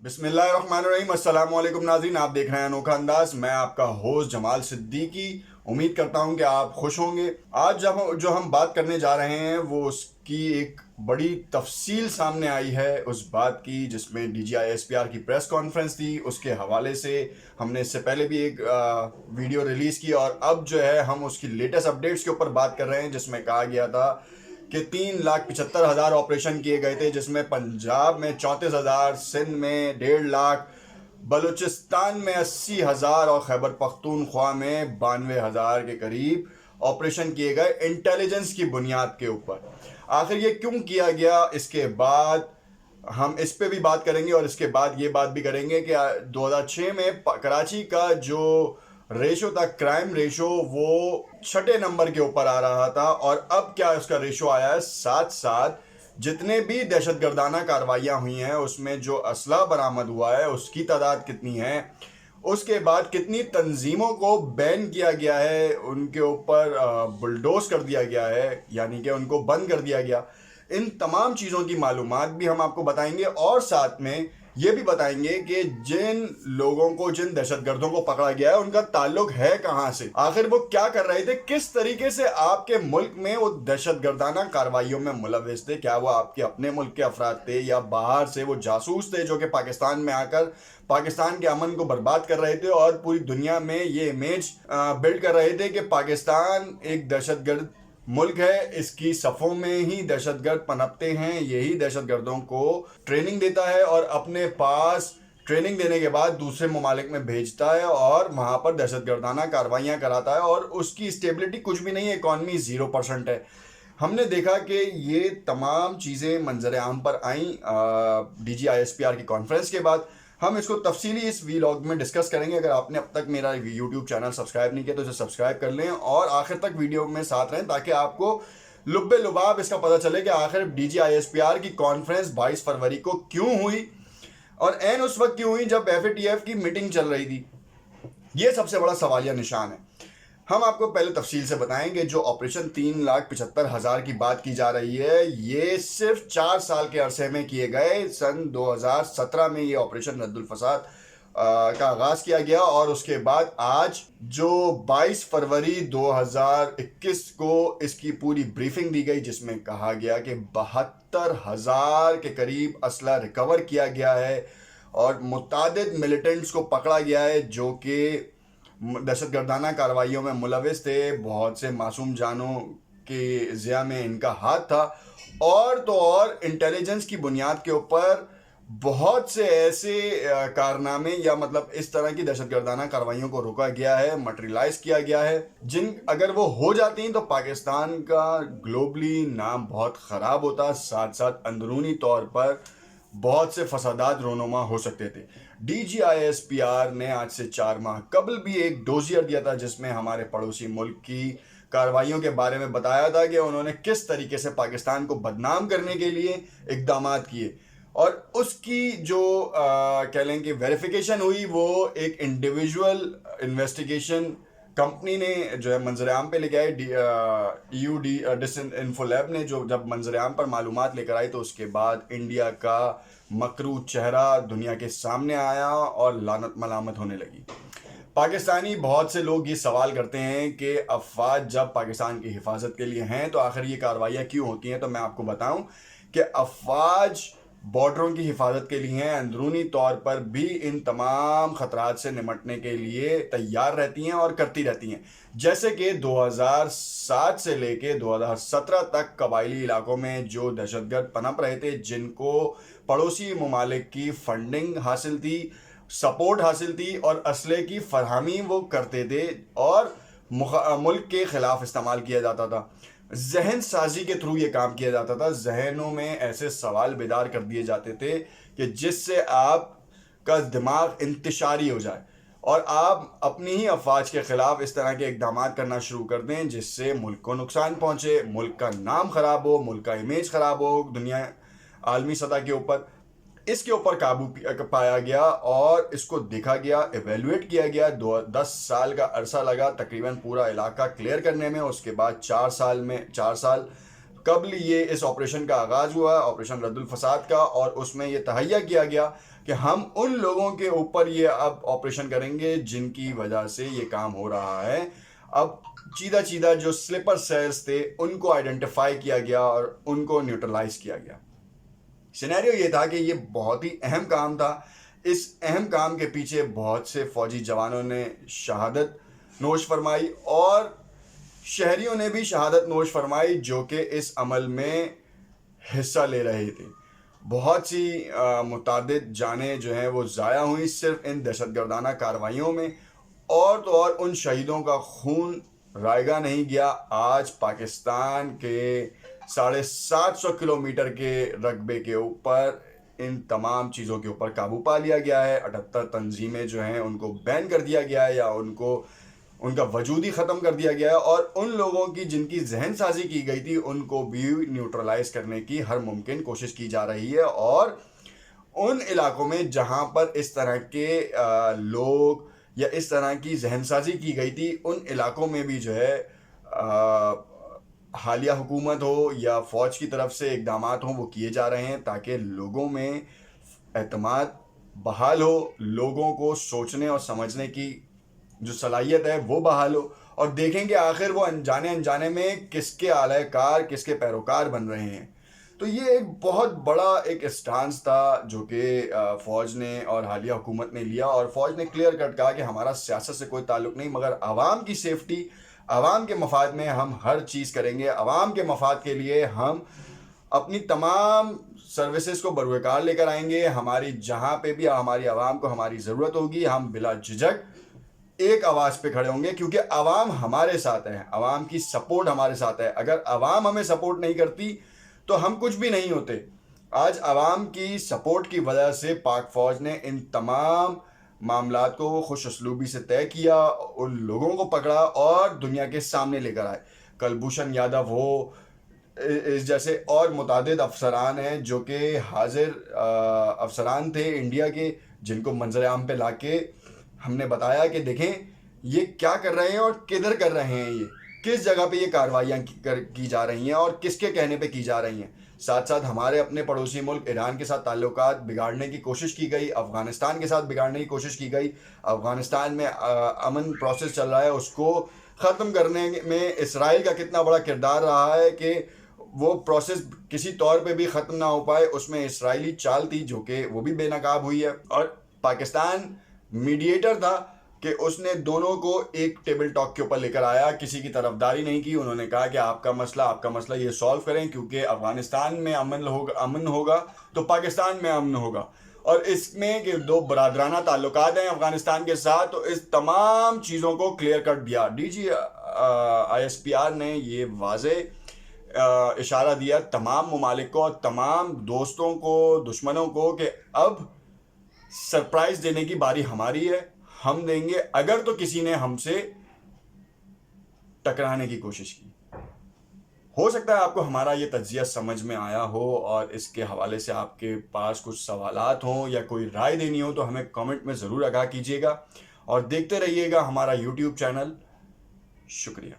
बिस्मिल्लाहिर्रहमानिर्रहीम। अस्सलाम वालेकुम नाज़रीन, आप देख रहे हैं अनोखा अंदाज। मैं आपका होस्ट जमाल सिद्दीकी। उम्मीद करता हूं कि आप खुश होंगे। आज जब जो हम बात करने जा रहे हैं वो उसकी एक बड़ी तफसील सामने आई है उस बात की जिसमें DGI-SPR की प्रेस कॉन्फ्रेंस थी। उसके हवाले से हमने इससे पहले भी एक वीडियो रिलीज़ की और अब जो है हम उसकी लेटेस्ट अपडेट्स के ऊपर बात कर रहे हैं, जिसमें कहा गया था कि 3,75,000 ऑपरेशन किए गए थे, जिसमें पंजाब में 34,000, सिंध में 1.5 लाख, बलूचिस्तान में 80,000 और खैबर पख्तूनख्वा में 92,000 के करीब ऑपरेशन किए गए इंटेलिजेंस की बुनियाद के ऊपर। आखिर ये क्यों किया गया, इसके बाद हम इस पे भी बात करेंगे और इसके बाद ये बात भी करेंगे कि 2006 में कराची का जो रेशो था, क्राइम रेशो, वो 6 नंबर के ऊपर आ रहा था और अब क्या उसका रेशो आया है। साथ साथ जितने भी दहशतगर्दाना कार्रवाइयाँ हुई हैं उसमें जो असला बरामद हुआ है उसकी तादाद कितनी है, उसके बाद कितनी तंजीमों को बैन किया गया है, उनके ऊपर बुलडोज कर दिया गया है, यानी कि उनको बंद कर दिया गया। इन तमाम चीज़ों की मालूमात भी हम आपको बताएंगे और साथ में ये भी बताएंगे कि जिन लोगों को, जिन दहशतगर्दों को पकड़ा गया है उनका ताल्लुक है कहाँ से, आखिर वो क्या कर रहे थे, किस तरीके से आपके मुल्क में वो दहशतगर्दाना कार्रवाइयों में मुलव्विस थे। क्या वो आपके अपने मुल्क के अफराद थे या बाहर से वो जासूस थे जो कि पाकिस्तान में आकर पाकिस्तान के अमन को बर्बाद कर रहे थे और पूरी दुनिया में ये इमेज बिल्ड कर रहे थे कि पाकिस्तान एक दहशतगर्द मुल्क है, इसकी सफ़ों में ही दहशतगर्द पनपते हैं, यही दहशतगर्दों को ट्रेनिंग देता है और अपने पास ट्रेनिंग देने के बाद दूसरे ममालिक में भेजता है और वहाँ पर दहशतगर्दाना कार्रवाइयाँ कराता है और उसकी स्टेबिलिटी कुछ भी नहीं है, इकॉनमी 0% है। हमने देखा कि ये तमाम चीज़ें मंजर आम पर आईं DGI-SPR की कॉन्फ्रेंस के बाद। हम इसको तफसीली इस वीलॉग में डिस्कस करेंगे। अगर आपने अब तक मेरा यूट्यूब चैनल सब्सक्राइब नहीं किया तो इसे सब्सक्राइब कर लें और आखिर तक वीडियो में साथ रहें ताकि आपको लुब्बे लुबाब इसका पता चले कि आखिर DGI-SPR की कॉन्फ्रेंस 22 फरवरी को क्यों हुई और एन उस वक्त क्यों हुई जब FATF की मीटिंग चल रही थी। ये सबसे बड़ा सवालिया निशान है। हम आपको पहले तफसील से बताएंगे जो ऑपरेशन 3,75,000 की बात की जा रही है, ये सिर्फ 4 साल के अरसे में किए गए। सन 2017 में ये ऑपरेशन रद्दुल फसाद का आगाज़ किया गया और उसके बाद आज जो 22 फरवरी 2021 को इसकी पूरी ब्रीफिंग दी गई जिसमें कहा गया कि 72,000 के करीब असला रिकवर किया गया है और मुतादिद मिलिटेंट्स को पकड़ा गया है जो कि दहशतगर्दाना कार्रवाइयों में मुलविस थे। बहुत से मासूम जानों के ज़िया में इनका हाथ था और तो और इंटेलिजेंस की बुनियाद के ऊपर बहुत से ऐसे कारनामे या मतलब इस तरह की दहशतगर्दाना कार्रवाइयों को रोका गया है, मटेरियलाइज किया गया है, जिन अगर वो हो जाती हैं तो पाकिस्तान का ग्लोबली नाम बहुत ख़राब होता, साथ साथ अंदरूनी तौर पर बहुत से फसादात रोनुमा हो सकते थे। DGI-SPR ने आज से 4 माह कबल भी एक डोजियर दिया था जिसमें हमारे पड़ोसी मुल्क की कार्रवाइयों के बारे में बताया था कि उन्होंने किस तरीके से पाकिस्तान को बदनाम करने के लिए इक़दाम किए और उसकी जो कह लें कि वेरिफिकेशन हुई वो एक इंडिविजुअल इन्वेस्टिगेशन कंपनी ने जो है मंजर आम पे लेके आई। DISINFOLAB ने जो जब मंजर आम पर मालूमात लेकर आई तो उसके बाद इंडिया का मकरू चेहरा दुनिया के सामने आया और लानत मलामत होने लगी। पाकिस्तानी बहुत से लोग ये सवाल करते हैं कि अफवाज जब पाकिस्तान की हिफाजत के लिए हैं तो आखिर ये कार्रवाइयाँ क्यों होती हैं। तो मैं आपको बताऊं कि अफवाज बॉर्डरों की हिफाजत के लिए हैं, अंदरूनी तौर पर भी इन तमाम ख़तरात से निमटने के लिए तैयार रहती हैं और करती रहती हैं। जैसे कि 2007 से लेके 2017 तक कबायली इलाकों में जो दहशतगर्द पनप रहे थे, जिनको पड़ोसी ममालिक की फंडिंग हासिल थी, सपोर्ट हासिल थी और असले की फरहमी वो करते थे और मुल्क के ख़िलाफ़ इस्तेमाल किया जाता था। जहन साजी के थ्रू ये काम किया जाता था। जहनों में ऐसे सवाल बेदार कर दिए जाते थे कि जिससे आपका दिमाग इंतशारी हो जाए और आप अपनी ही अफवाज के ख़िलाफ़ इस तरह के इक़दाम करना शुरू कर दें जिससे मुल्क को नुकसान पहुँचे, मुल्क का नाम ख़राब हो, मुल्क का इमेज ख़राब हो दुनिया आलमी सतह के ऊपर। इसके ऊपर काबू पाया गया और इसको देखा गया, एवेलुएट किया गया। 10 साल का अरसा लगा तकरीबन पूरा इलाका क्लियर करने में। उसके बाद 4 साल कबल ये इस ऑपरेशन का आगाज़ हुआ, ऑपरेशन रद्दुल फसाद का, और उसमें ये तहैया किया गया کہ ہم ان لوگوں کے اوپر یہ اب آپریشن کریں گے جن کی وجہ سے یہ کام ہو رہا ہے. اب چیدہ جو سلیپر سیلز تھے ان کو آئیڈینٹیفائی کیا گیا اور ان کو نیوٹرلائز کیا گیا. سینیریو یہ تھا کہ یہ بہت ہی اہم کام تھا. اس اہم کام کے پیچھے بہت سے فوجی جوانوں نے شہادت نوش فرمائی اور شہریوں نے بھی شہادت نوش فرمائی جو کہ اس عمل میں حصہ لے رہے تھے. بہت سی متعدد جانیں جو ہیں وہ ضائع ہوئیں صرف ان دہشت گردانہ کارروائیوں میں. اور تو اور ان شہیدوں کا خون رائگاں نہیں گیا. آج پاکستان کے 750 کلومیٹر کے رقبے کے اوپر ان تمام چیزوں کے اوپر قابو پا لیا گیا ہے. 78 تنظیمیں جو ہیں ان کو بین کر دیا گیا ہے یا ان کا وجود ہی ختم کر دیا گیا ہے. اور ان لوگوں کی جن کی ذہن سازی کی گئی تھی ان کو بھی نیوٹرلائز کرنے کی ہر ممکن کوشش کی جا رہی ہے. اور ان علاقوں میں جہاں پر اس طرح کے لوگ یا اس طرح کی ذہن سازی کی گئی تھی ان علاقوں میں بھی جو ہے حالیہ حکومت ہو یا فوج کی طرف سے اقدامات ہوں وہ کیے جا رہے ہیں تاکہ لوگوں میں اعتماد بحال ہو, لوگوں کو سوچنے اور سمجھنے کی جو صلاحیت ہے وہ بحال ہو, اور دیکھیں کہ آخر وہ انجانے میں کس کے اعلی کار کس کے پیروکار بن رہے ہیں. تو یہ ایک بہت بڑا ایک اسٹانس تھا جو کہ فوج نے اور حالیہ حکومت نے لیا, اور فوج نے کلیئر کٹ کہا کہ ہمارا سیاست سے کوئی تعلق نہیں مگر عوام کی سیفٹی, عوام کے مفاد میں ہم ہر چیز کریں گے. عوام کے مفاد کے لیے ہم اپنی تمام سروسز کو بروکار لے کر آئیں گے. ہماری جہاں پہ بھی ہماری عوام کو ہماری ضرورت ہوگی ہم بلا جھجک ایک آواز پہ کھڑے ہوں گے, کیونکہ عوام ہمارے ساتھ ہے, عوام کی سپورٹ ہمارے ساتھ ہے. اگر عوام ہمیں سپورٹ نہیں کرتی تو ہم کچھ بھی نہیں ہوتے. آج عوام کی سپورٹ کی وجہ سے پاک فوج نے ان تمام معاملات کو خوش اسلوبی سے طے کیا, ان لوگوں کو پکڑا اور دنیا کے سامنے لے کر آئے. کلبھوشن یادو ہو, اس جیسے اور متعدد افسران ہیں جو کہ حاضر افسران تھے انڈیا کے, جن کو منظر عام پہ لا کے ہم نے بتایا کہ دیکھیں یہ کیا کر رہے ہیں اور کدھر کر رہے ہیں, یہ کس جگہ پہ یہ کارروائیاں کی جا رہی ہیں اور کس کے کہنے پہ کی جا رہی ہیں. ساتھ ساتھ ہمارے اپنے پڑوسی ملک ایران کے ساتھ تعلقات بگاڑنے کی کوشش کی گئی, افغانستان کے ساتھ بگاڑنے کی کوشش کی گئی. افغانستان میں امن پروسیس چل رہا ہے, اس کو ختم کرنے میں اسرائیل کا کتنا بڑا کردار رہا ہے کہ وہ پروسیس کسی طور پہ بھی ختم نہ ہو پائے. اس میں اسرائیلی چال تھی جو کہ وہ بھی بے نقاب ہوئی ہے, اور پاکستان میڈیٹر تھا کہ اس نے دونوں کو ایک ٹیبل ٹاک کے اوپر لے کر آیا. کسی کی طرفداری نہیں کی. انہوں نے کہا کہ آپ کا مسئلہ یہ سالو کریں, کیونکہ افغانستان میں امن ہوگا تو پاکستان میں امن ہوگا. اور اس میں کہ دو برادرانہ تعلقات ہیں افغانستان کے ساتھ, تو اس تمام چیزوں کو کلیئر کٹ دیا. ڈی جی ISPR نے یہ واضح اشارہ دیا تمام ممالک کو اور تمام دوستوں کو, دشمنوں کو, کہ اب سرپرائز دینے کی باری ہماری ہے, ہم دیں گے اگر تو کسی نے ہم سے ٹکرانے کی کوشش کی. ہو سکتا ہے آپ کو ہمارا یہ تجزیہ سمجھ میں آیا ہو اور اس کے حوالے سے آپ کے پاس کچھ سوالات ہوں یا کوئی رائے دینی ہو تو ہمیں کامنٹ میں ضرور آگاہ کیجیے گا, اور دیکھتے رہیے گا ہمارا YouTube چینل. شکریہ.